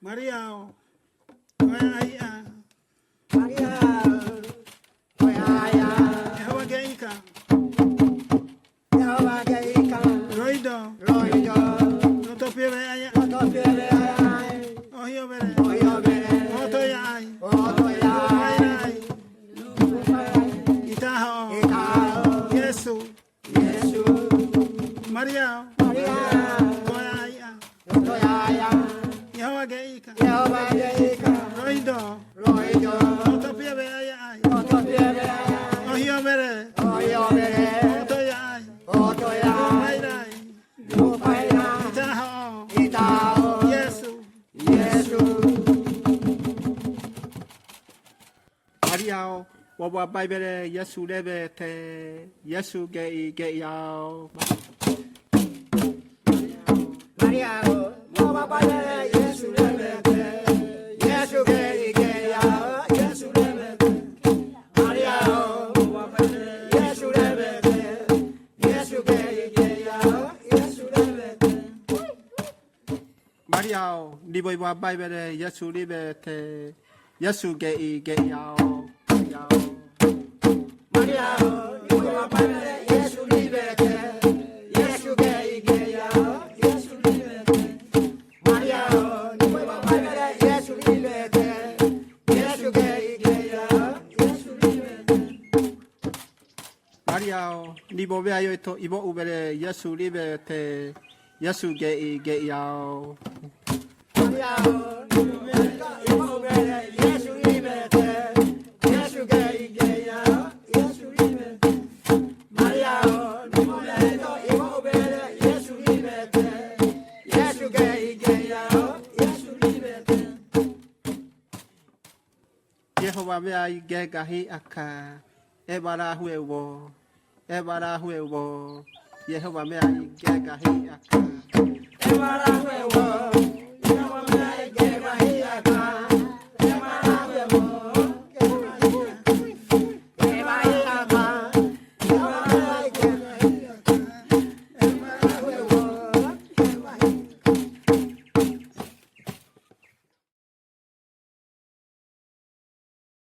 Maria, where I am. Maria, where I am. Jehovah Geika. Jehovah Geika. Roido. Roido. Notopere aya. Notopere aya. Ohio bere. Ohio bere. Otoya ay. Otoya ay. Itaho. Itaho. Yesu. Yesu. Maria. Maria. Where I am. Where I am. Jehovah Geika. Jehovah Geika. Roido. Roido. Notopere aya ay. Notopere aya. Ohio bere. Ohio bere. Otoya ay. Otoya. Mayray. Lupaira. Itaho. Itaho. Yesu. Yesu. Maria, wawa Bible, Yesu lebe te, Yesu ge yao. Maria, wawa Bible, Yesu lebe te, Yesu ge ya, Yesu lebe te. Maria, wawa Bible, Yesu lebe te, Yesu ge ya, Yesu lebe te. Maria, ni wawa Bible, Yesu lebe te, Yesu ge yao. Maria, wawa Bible, Yesu lebe te, Yesu ge ya, Yesu lebe te. Maria, wawa Bible, Yesu lebe te, Yesu ge ya, Yesu lebe te. Maria, ni wawa yo to ibo ubere, Yesu lebe te, Yesu ge yao. Maria, Yesu lebe te, Yesu ge ya, Yesu lebe te. Maria, Yesu lebe te, Yesu ge ya, Yesu lebe te. Jehovah mea I ge gahi aka, ebara huewo, Jehovah mea I ge gahi aka. Ebara huewo, Jehovah mea I ge gahi